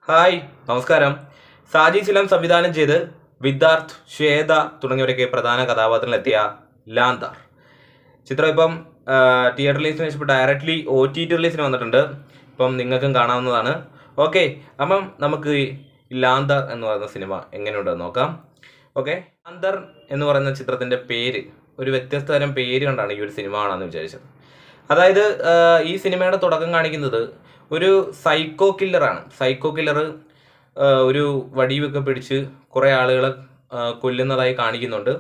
Hi നമസ്കാരം. സാജി ചിലം സംവിധാനം ചെയ്ത് വിദ്യാർത്ഥ്, ശ്വേത തുടങ്ങിയവരൊക്കെ പ്രധാന കഥാപാത്രത്തിലെത്തിയ ലാന്താർ ചിത്രം ഇപ്പം തിയേറ്റർ റിലീസിന് ശേഷം ഡയറക്റ്റ്ലി OTT റിലീസിന് വന്നിട്ടുണ്ട്. ഇപ്പം നിങ്ങൾക്കും കാണാവുന്നതാണ്. ഓക്കെ, അപ്പം നമുക്ക് ഈ ലാന്താർ എന്ന് പറയുന്ന സിനിമ എങ്ങനെയുണ്ടെന്ന് നോക്കാം. ഓക്കെ, ലാന്താർ എന്ന് പറയുന്ന ചിത്രത്തിൻ്റെ പേര് ഒരു വ്യത്യസ്ത തരം പേര് കൊണ്ടാണ് ഈ ഒരു സിനിമ കാണാമെന്ന് വിചാരിച്ചത്. അതായത് ഈ സിനിമയുടെ തുടക്കം കാണിക്കുന്നത് ഒരു സൈക്കോ കില്ലറാണ്. സൈക്കോ കില്ലർ ഒരു വടിയൊക്കെ പിടിച്ച് കുറേ ആളുകളെ കൊല്ലുന്നതായി കാണിക്കുന്നുണ്ട്.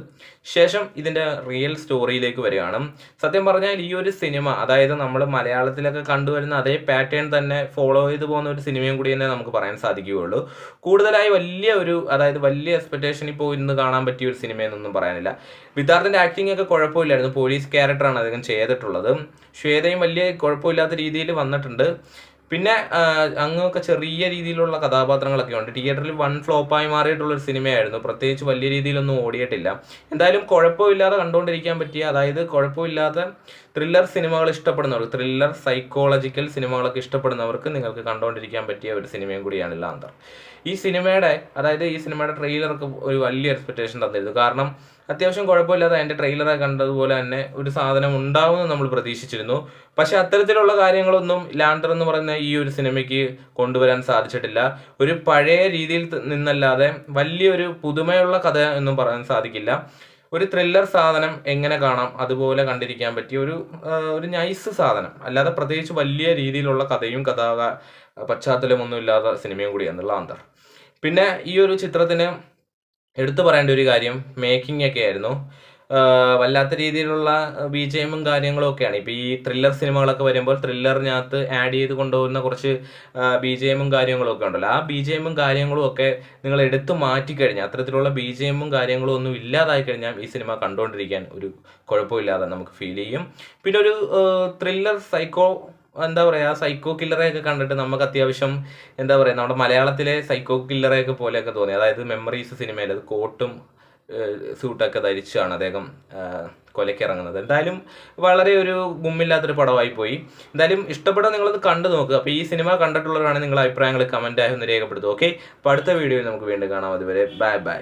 ശേഷം ഇതിൻ്റെ റിയൽ സ്റ്റോറിയിലേക്ക് വരികയാണ്. സത്യം പറഞ്ഞാൽ ഈ ഒരു സിനിമ, അതായത് നമ്മൾ മലയാളത്തിലൊക്കെ കണ്ടുവരുന്ന അതേ പാറ്റേൺ തന്നെ ഫോളോ ചെയ്ത് പോകുന്ന ഒരു സിനിമയും കൂടി തന്നെ നമുക്ക് പറയാൻ സാധിക്കുകയുള്ളൂ. കൂടുതലായി അതായത് വലിയ എക്സ്പെക്ടേഷൻ ഇപ്പോൾ ഇന്ന് കാണാൻ പറ്റിയ ഒരു സിനിമയെന്നൊന്നും പറയാനില്ല. വിദ്യാർത്ഥിൻ്റെ ആക്ടിങ് ഒക്കെ കുഴപ്പമില്ലായിരുന്നു. പോലീസ് ക്യാരക്ടറാണ് അദ്ദേഹം ചെയ്തിട്ടുള്ളത്. ശ്വേതയും വലിയ കുഴപ്പമില്ലാത്ത രീതിയിൽ വന്നിട്ടുണ്ട്. പിന്നെ അങ്ങൊക്കെ ചെറിയ രീതിയിലുള്ള കഥാപാത്രങ്ങളൊക്കെ ഉണ്ട്. തിയേറ്ററിൽ വൺ ഫ്ലോപ്പായി മാറിയിട്ടുള്ളൊരു സിനിമയായിരുന്നു. പ്രത്യേകിച്ച് വലിയ രീതിയിലൊന്നും ഓടിയിട്ടില്ല. എന്തായാലും കുഴപ്പമില്ലാതെ കണ്ടുകൊണ്ടിരിക്കാൻ പറ്റിയ, അതായത് കുഴപ്പമില്ലാത്ത ത്രില്ലർ സിനിമകൾ ഇഷ്ടപ്പെടുന്നവർക്ക്, ത്രില്ലർ സൈക്കോളജിക്കൽ സിനിമകളൊക്കെ ഇഷ്ടപ്പെടുന്നവർക്ക് നിങ്ങൾക്ക് കണ്ടുകൊണ്ടിരിക്കാൻ പറ്റിയ ഒരു സിനിമയും കൂടിയാണ് ലാന്താർ. ഈ സിനിമയുടെ ട്രെയിലർക്ക് ഒരു വലിയ എക്സ്പെക്ടേഷൻ തന്നിരുന്നു. കാരണം അത്യാവശ്യം കുഴപ്പമില്ലാതെ അതിൻ്റെ ട്രെയിലറെ കണ്ടതുപോലെ തന്നെ ഒരു സാധനം ഉണ്ടാവുമെന്ന് നമ്മൾ പ്രതീക്ഷിച്ചിരുന്നു. പക്ഷെ അത്തരത്തിലുള്ള കാര്യങ്ങളൊന്നും ലാന്താർ എന്ന് പറയുന്ന ഈ ഒരു സിനിമയ്ക്ക് കൊണ്ടുവരാൻ സാധിച്ചിട്ടില്ല. ഒരു പഴയ രീതിയിൽ നിന്നല്ലാതെ വലിയൊരു പുതുമയുള്ള കഥ എന്നും പറയാൻ സാധിക്കില്ല. ഒരു ത്രില്ലർ സാധനം എങ്ങനെ കാണാം അതുപോലെ കണ്ടിരിക്കാൻ പറ്റിയ ഒരു നൈസ് സാധനം, അല്ലാതെ പ്രത്യേകിച്ച് വലിയ രീതിയിലുള്ള കഥയും പശ്ചാത്തലമൊന്നും ഇല്ലാത്ത സിനിമയും കൂടിയാണ് ലാന്താർ. പിന്നെ ഈ ഒരു ചിത്രത്തിന് എടുത്തു പറയേണ്ട ഒരു കാര്യം മേക്കിംഗ് ഒക്കെ ആയിരുന്നു. വല്ലാത്ത രീതിയിലുള്ള BGMഉം കാര്യങ്ങളും ഒക്കെയാണ്. ഇപ്പോൾ ഈ ത്രില്ലർ സിനിമകളൊക്കെ വരുമ്പോൾ ത്രില്ലറിനകത്ത് ആഡ് ചെയ്ത് കൊണ്ടുപോകുന്ന കുറച്ച് BGMഉം കാര്യങ്ങളും ഒക്കെ ഉണ്ടല്ലോ. ആ BGMഉം കാര്യങ്ങളും ഒക്കെ നിങ്ങൾ എടുത്തു മാറ്റിക്കഴിഞ്ഞാൽ, അത്തരത്തിലുള്ള BGMഉം കാര്യങ്ങളും ഒന്നും ഇല്ലാതായി കഴിഞ്ഞാൽ ഈ സിനിമ കണ്ടുകൊണ്ടിരിക്കാൻ ഒരു കുഴപ്പമില്ലാതെ നമുക്ക് ഫീൽ ചെയ്യും. പിന്നെ ഒരു ത്രില്ലർ സൈക്കോ കില്ലറെയൊക്കെ കണ്ടിട്ട് നമുക്ക് അത്യാവശ്യം നമ്മുടെ മലയാളത്തിലെ സൈക്കോ കില്ലറെയൊക്കെ പോലെയൊക്കെ തോന്നി. അതായത് മെമ്മറീസ് സിനിമയിൽ അത് കോട്ടും സൂട്ടൊക്കെ ധരിച്ചാണ് അദ്ദേഹം കൊലയ്ക്കിറങ്ങുന്നത്. എന്തായാലും വളരെ ഒരു ഗുമ്മില്ലാത്തൊരു പടമായി പോയി. എന്തായാലും ഇഷ്ടപ്പെട്ടാൽ നിങ്ങളത് കണ്ടു നോക്കുക. അപ്പോൾ ഈ സിനിമ കണ്ടിട്ടുള്ളവരാണ് നിങ്ങളുടെ അഭിപ്രായങ്ങൾ കമൻറ്റായി ഒന്ന് രേഖപ്പെടുത്തുക. ഓക്കെ, അപ്പോൾ അടുത്ത വീഡിയോയിൽ നമുക്ക് വീണ്ടും കാണാം. അതുവരെ ബൈ.